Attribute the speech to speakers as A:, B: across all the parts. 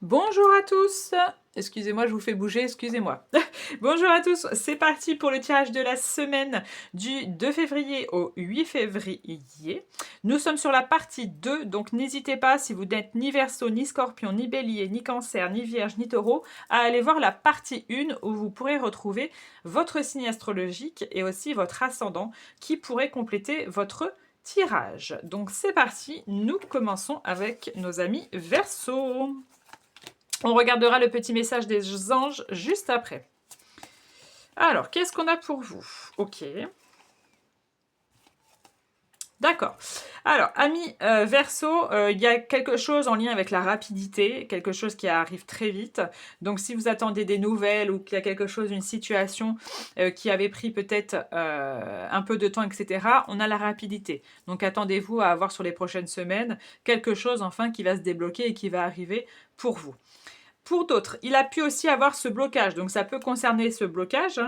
A: Bonjour à tous. Excusez-moi, je vous fais bouger, excusez-moi. Bonjour à tous, c'est parti pour le tirage de la semaine du 2 février au 8 février. Nous sommes sur la partie 2, donc n'hésitez pas, si vous n'êtes ni Verseau, ni Scorpion, ni Bélier, ni Cancer, ni Vierge, ni Taureau, à aller voir la partie 1 où vous pourrez retrouver votre signe astrologique et aussi votre ascendant qui pourrait compléter votre tirage. Donc c'est parti, nous commençons avec nos amis Verseau. On regardera le petit message des anges juste après. Alors, qu'est-ce qu'on a pour vous? Ok. D'accord. Alors, amis Verseau, il y a quelque chose en lien avec la rapidité, quelque chose qui arrive très vite. Donc, si vous attendez des nouvelles ou qu'il y a quelque chose, une situation qui avait pris peut-être un peu de temps, etc., on a la rapidité. Donc, attendez-vous à avoir sur les prochaines semaines quelque chose enfin qui va se débloquer et qui va arriver pour vous. Pour d'autres, il a pu aussi avoir ce blocage, donc ça peut concerner ce blocage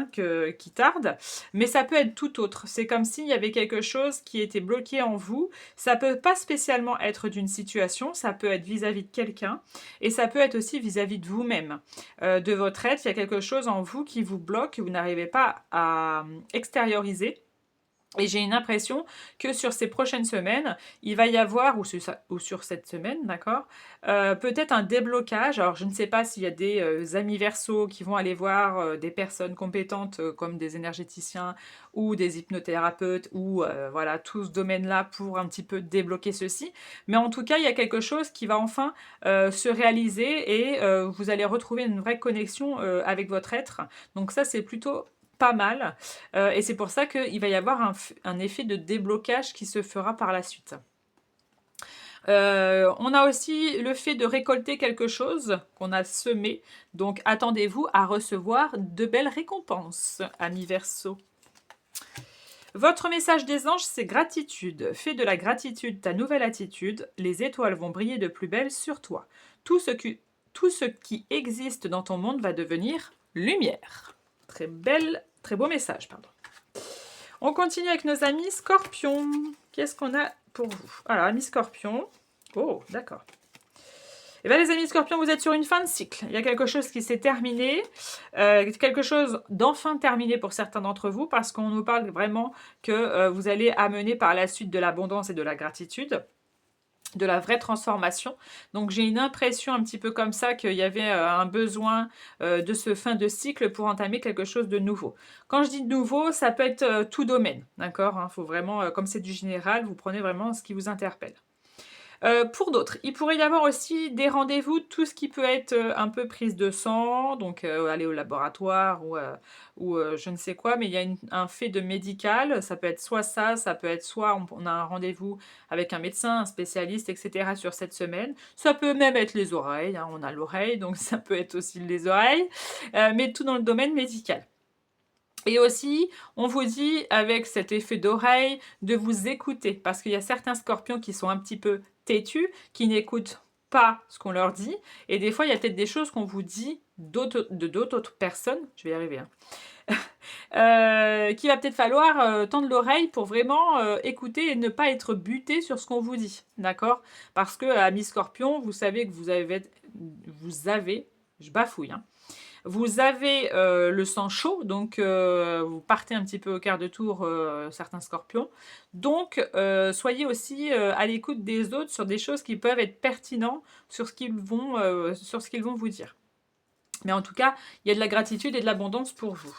A: qui tarde, mais ça peut être tout autre. C'est comme s'il y avait quelque chose qui était bloqué en vous. Ça peut pas spécialement être d'une situation, ça peut être vis-à-vis de quelqu'un, et ça peut être aussi vis-à-vis de vous-même, de votre être. Il y a quelque chose en vous qui vous bloque, que vous n'arrivez pas à extérioriser. Et j'ai une impression que sur ces prochaines semaines, il va y avoir, ou sur cette semaine, d'accord, peut-être un déblocage. Alors, je ne sais pas s'il y a des amis Verseau qui vont aller voir des personnes compétentes comme des énergéticiens ou des hypnothérapeutes ou voilà, tout ce domaine-là pour un petit peu débloquer ceci. Mais en tout cas, il y a quelque chose qui va enfin se réaliser et vous allez retrouver une vraie connexion avec votre être. Donc ça, c'est plutôt pas mal. Et c'est pour ça qu'il va y avoir un effet de déblocage qui se fera par la suite. On a aussi le fait de récolter quelque chose qu'on a semé. Donc attendez-vous à recevoir de belles récompenses, amis Verseau. Votre message des anges, c'est gratitude. Fais de la gratitude ta nouvelle attitude. Les étoiles vont briller de plus belle sur toi. Tout ce qui existe dans ton monde va devenir lumière. Très beau message, pardon. On continue avec nos amis Scorpions. Qu'est-ce qu'on a pour vous? Alors, amis Scorpions. Oh, d'accord. Eh bien, les amis Scorpions, vous êtes sur une fin de cycle. Il y a quelque chose qui s'est terminé, quelque chose d'enfin terminé pour certains d'entre vous, parce qu'on nous parle vraiment que vous allez amener par la suite de l'abondance et de la gratitude, de la vraie transformation. Donc j'ai une impression un petit peu comme ça qu'il y avait un besoin de ce fin de cycle pour entamer quelque chose de nouveau. Quand je dis nouveau, ça peut être tout domaine, d'accord, hein, faut vraiment, comme c'est du général, vous prenez vraiment ce qui vous interpelle. Pour d'autres, il pourrait y avoir aussi des rendez-vous, tout ce qui peut être un peu prise de sang, donc aller au laboratoire ou je ne sais quoi, mais il y a un fait de médical, ça peut être soit ça peut être soit on a un rendez-vous avec un médecin, un spécialiste, etc. sur cette semaine. Ça peut même être les oreilles, hein, on a l'oreille, donc ça peut être aussi les oreilles, mais tout dans le domaine médical. Et aussi, on vous dit, avec cet effet d'oreille, de vous écouter, parce qu'il y a certains scorpions qui sont un petit peu têtus, qui n'écoutent pas ce qu'on leur dit, et des fois, il y a peut-être des choses qu'on vous dit de d'autres personnes, je vais y arriver, qu'il va peut-être falloir tendre l'oreille pour vraiment écouter et ne pas être buté sur ce qu'on vous dit, d'accord? Parce que, amis scorpions, vous savez que vous avez, je bafouille, hein, vous avez le sang chaud, donc vous partez un petit peu au quart de tour, certains scorpions. Donc, soyez aussi à l'écoute des autres sur des choses qui peuvent être pertinentes sur ce qu'ils vont vous dire. Mais en tout cas, il y a de la gratitude et de l'abondance pour vous.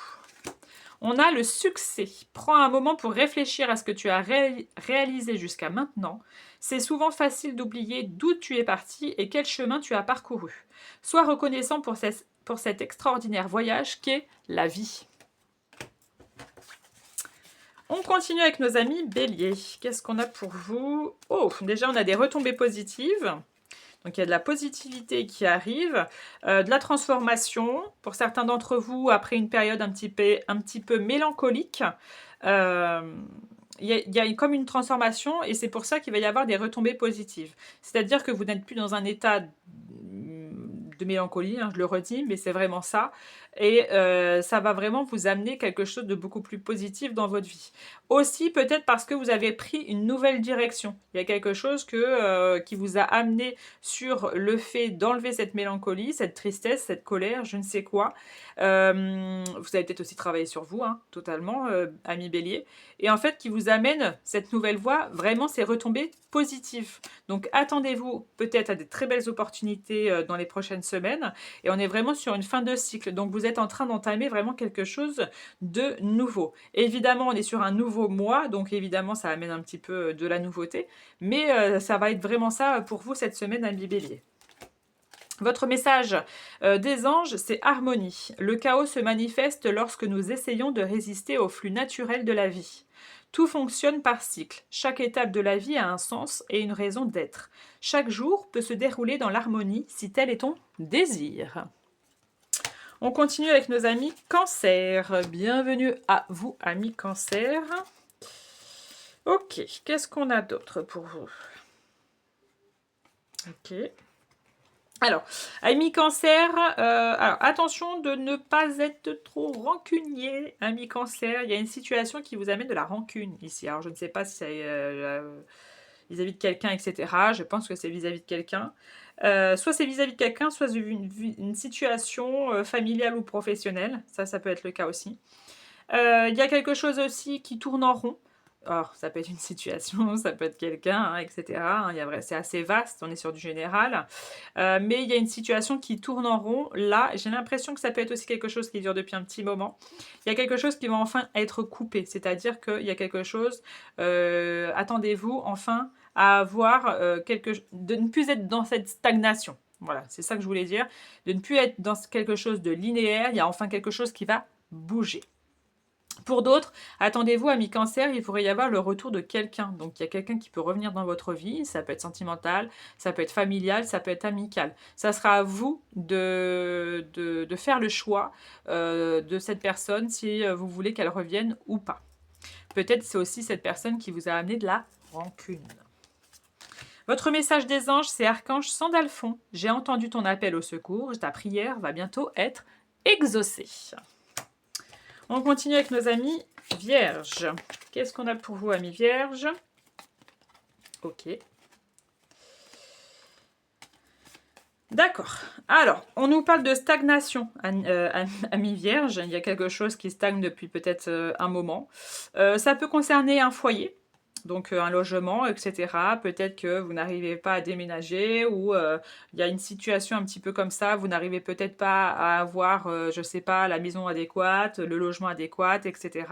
A: On a le succès. Prends un moment pour réfléchir à ce que tu as réalisé jusqu'à maintenant. C'est souvent facile d'oublier d'où tu es parti et quel chemin tu as parcouru. Sois reconnaissant pour cet extraordinaire voyage qu'est la vie. On continue avec nos amis Bélier. Qu'est-ce qu'on a pour vous? Oh, déjà on a des retombées positives. Donc il y a de la positivité qui arrive, de la transformation. Pour certains d'entre vous, après une période un petit peu mélancolique, il y a comme une transformation et c'est pour ça qu'il va y avoir des retombées positives. C'est-à-dire que vous n'êtes plus dans un état de mélancolie, hein, je le redis, mais c'est vraiment ça. Et ça va vraiment vous amener quelque chose de beaucoup plus positif dans votre vie. Aussi, peut-être parce que vous avez pris une nouvelle direction. Il y a quelque chose qui vous a amené sur le fait d'enlever cette mélancolie, cette tristesse, cette colère, je ne sais quoi. Vous avez peut-être aussi travaillé sur vous, hein, totalement, ami Bélier. Et en fait, qui vous amène cette nouvelle voie, vraiment, c'est retombées positives. Donc, attendez-vous peut-être à des très belles opportunités dans les prochaines semaines. Et on est vraiment sur une fin de cycle. Donc, vous êtes en train d'entamer vraiment quelque chose de nouveau. Évidemment, on est sur un nouveau mois. Donc, évidemment, ça amène un petit peu de la nouveauté. Mais ça va être vraiment ça pour vous cette semaine, ami Bélier. Votre message des anges, c'est harmonie. Le chaos se manifeste lorsque nous essayons de résister au flux naturel de la vie. Tout fonctionne par cycle. Chaque étape de la vie a un sens et une raison d'être. Chaque jour peut se dérouler dans l'harmonie si tel est ton désir. On continue avec nos amis Cancer. Bienvenue à vous, amis Cancer. Ok, qu'est-ce qu'on a d'autre pour vous? Ok. Alors, amis Cancer, alors attention de ne pas être trop rancunier, amis Cancer. Il y a une situation qui vous amène de la rancune ici. Alors, je ne sais pas si c'est vis-à-vis de quelqu'un, etc. Je pense que c'est vis-à-vis de quelqu'un. Soit c'est vis-à-vis de quelqu'un, soit une situation familiale ou professionnelle. Ça peut être le cas aussi. Il y a quelque chose aussi qui tourne en rond. Alors, ça peut être une situation, ça peut être quelqu'un, hein, etc. C'est assez vaste, on est sur du général. Mais il y a une situation qui tourne en rond. Là, j'ai l'impression que ça peut être aussi quelque chose qui dure depuis un petit moment. Il y a quelque chose qui va enfin être coupé. C'est-à-dire qu'il y a quelque chose... attendez-vous enfin à avoir de ne plus être dans cette stagnation. Voilà, c'est ça que je voulais dire. De ne plus être dans quelque chose de linéaire. Il y a enfin quelque chose qui va bouger. Pour d'autres, attendez-vous, amis Cancer, il pourrait y avoir le retour de quelqu'un. Donc, il y a quelqu'un qui peut revenir dans votre vie. Ça peut être sentimental, ça peut être familial, ça peut être amical. Ça sera à vous de faire le choix de cette personne si vous voulez qu'elle revienne ou pas. Peut-être c'est aussi cette personne qui vous a amené de la rancune. Votre message des anges, c'est Archange Sandalphon. J'ai entendu ton appel au secours. Ta prière va bientôt être exaucée. On continue avec nos amis Vierges. Qu'est-ce qu'on a pour vous, amis Vierges? Ok. D'accord. Alors, on nous parle de stagnation, amis Vierges. Il y a quelque chose qui stagne depuis peut-être un moment. Ça peut concerner un foyer. Donc un logement, etc. Peut-être que vous n'arrivez pas à déménager ou il y a une situation un petit peu comme ça, vous n'arrivez peut-être pas à avoir, je ne sais pas, la maison adéquate, le logement adéquat, etc.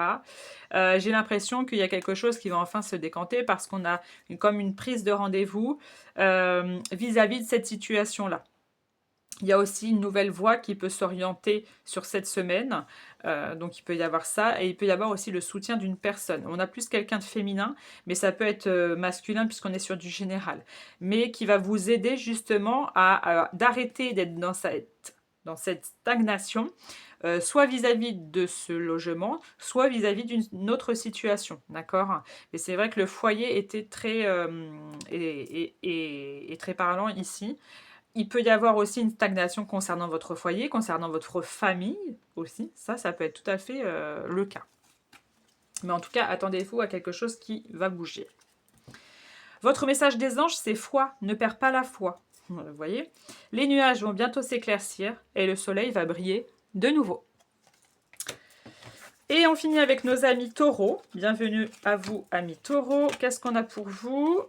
A: J'ai l'impression qu'il y a quelque chose qui va enfin se décanter parce qu'on a comme une prise de rendez-vous vis-à-vis de cette situation-là. Il y a aussi une nouvelle voie qui peut s'orienter sur cette semaine. Donc il peut y avoir ça. Et il peut y avoir aussi le soutien d'une personne. On a plus quelqu'un de féminin, mais ça peut être masculin puisqu'on est sur du général. Mais qui va vous aider justement d'arrêter d'être dans cette stagnation, soit vis-à-vis de ce logement, soit vis-à-vis d'une autre situation. D'accord? Mais c'est vrai que le foyer était très, est très parlant ici. Il peut y avoir aussi une stagnation concernant votre foyer, concernant votre famille aussi. Ça peut être tout à fait le cas. Mais en tout cas, attendez-vous à quelque chose qui va bouger. Votre message des anges, c'est foi. Ne perds pas la foi. Vous voyez? Les nuages vont bientôt s'éclaircir et le soleil va briller de nouveau. Et on finit avec nos amis taureaux. Bienvenue à vous, amis taureaux. Qu'est-ce qu'on a pour vous ?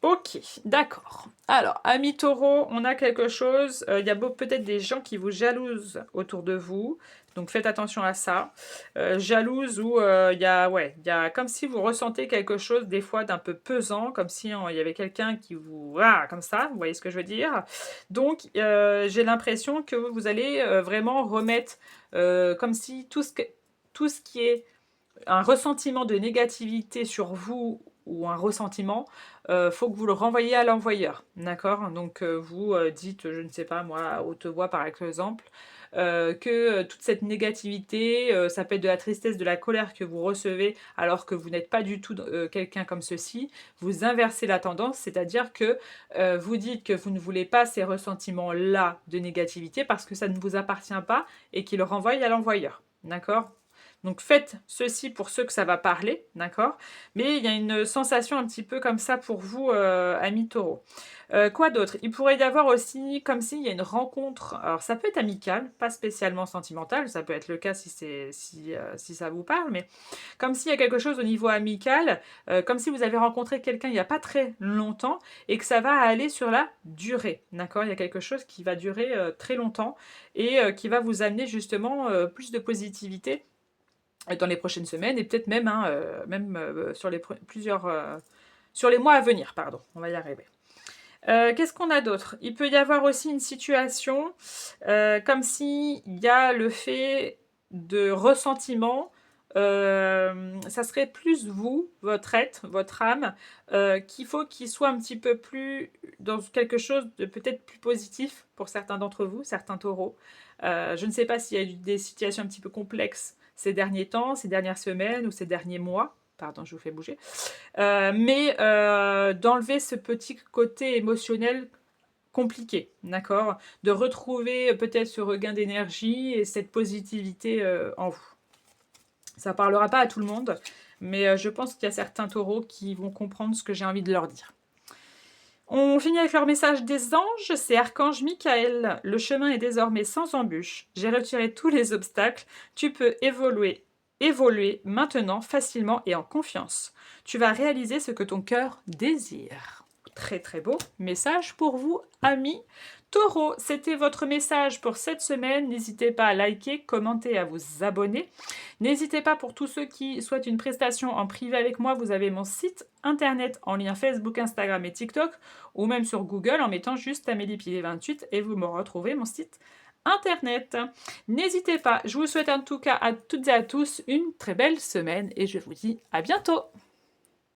A: Ok, d'accord. Alors, amis taureaux, on a quelque chose. Il y a peut-être des gens qui vous jalousent autour de vous. Donc, faites attention à ça. Jalouse ou il y a comme si vous ressentez quelque chose des fois d'un peu pesant, comme si il y avait quelqu'un qui vous... Ah, comme ça, vous voyez ce que je veux dire. Donc, j'ai l'impression que vous allez vraiment remettre comme si tout ce qui est un ressentiment de négativité sur vous ou un ressentiment, faut que vous le renvoyiez à l'envoyeur, d'accord? Donc vous dites, je ne sais pas moi, à haute voix par exemple, que toute cette négativité, ça peut être de la tristesse, de la colère que vous recevez alors que vous n'êtes pas du tout quelqu'un comme ceci. Vous inversez la tendance, c'est-à-dire que vous dites que vous ne voulez pas ces ressentiments-là de négativité parce que ça ne vous appartient pas et qu'il le renvoie à l'envoyeur, d'accord? Donc faites ceci pour ceux que ça va parler, d'accord? Mais il y a une sensation un petit peu comme ça pour vous, amis taureaux. Quoi d'autre? Il pourrait y avoir aussi comme s'il y a une rencontre, alors ça peut être amical, pas spécialement sentimental, ça peut être le cas si ça vous parle, mais comme s'il y a quelque chose au niveau amical, comme si vous avez rencontré quelqu'un il n'y a pas très longtemps et que ça va aller sur la durée, d'accord? Il y a quelque chose qui va durer très longtemps et qui va vous amener justement plus de positivité dans les prochaines semaines et peut-être même, hein, sur sur les mois à venir, pardon, on va y arriver. Qu'est-ce qu'on a d'autre? Il peut y avoir aussi une situation comme s'il y a le fait de ressentiment, ça serait plus vous, votre être, votre âme, qu'il faut qu'il soit un petit peu plus dans quelque chose de peut-être plus positif pour certains d'entre vous, certains taureaux. Je ne sais pas s'il y a eu des situations un petit peu complexes ces derniers temps, ces dernières semaines ou ces derniers mois. Pardon, je vous fais bouger. Mais d'enlever ce petit côté émotionnel compliqué, d'accord? De retrouver peut-être ce regain d'énergie et cette positivité en vous. Ça parlera pas à tout le monde, mais je pense qu'il y a certains taureaux qui vont comprendre ce que j'ai envie de leur dire. On finit avec leur message des anges, c'est Archange Michael. Le chemin est désormais sans embûche. J'ai retiré tous les obstacles. Tu peux évoluer maintenant facilement et en confiance. Tu vas réaliser ce que ton cœur désire. Très très beau message pour vous, amis Taureau. C'était votre message pour cette semaine. N'hésitez pas à liker, commenter, à vous abonner. N'hésitez pas pour tous ceux qui souhaitent une prestation en privé avec moi, vous avez mon site internet en lien Facebook, Instagram et TikTok, ou même sur Google en mettant juste Amélie Pilet 28 et vous me retrouvez mon site internet. N'hésitez pas, je vous souhaite en tout cas à toutes et à tous une très belle semaine et je vous dis à bientôt.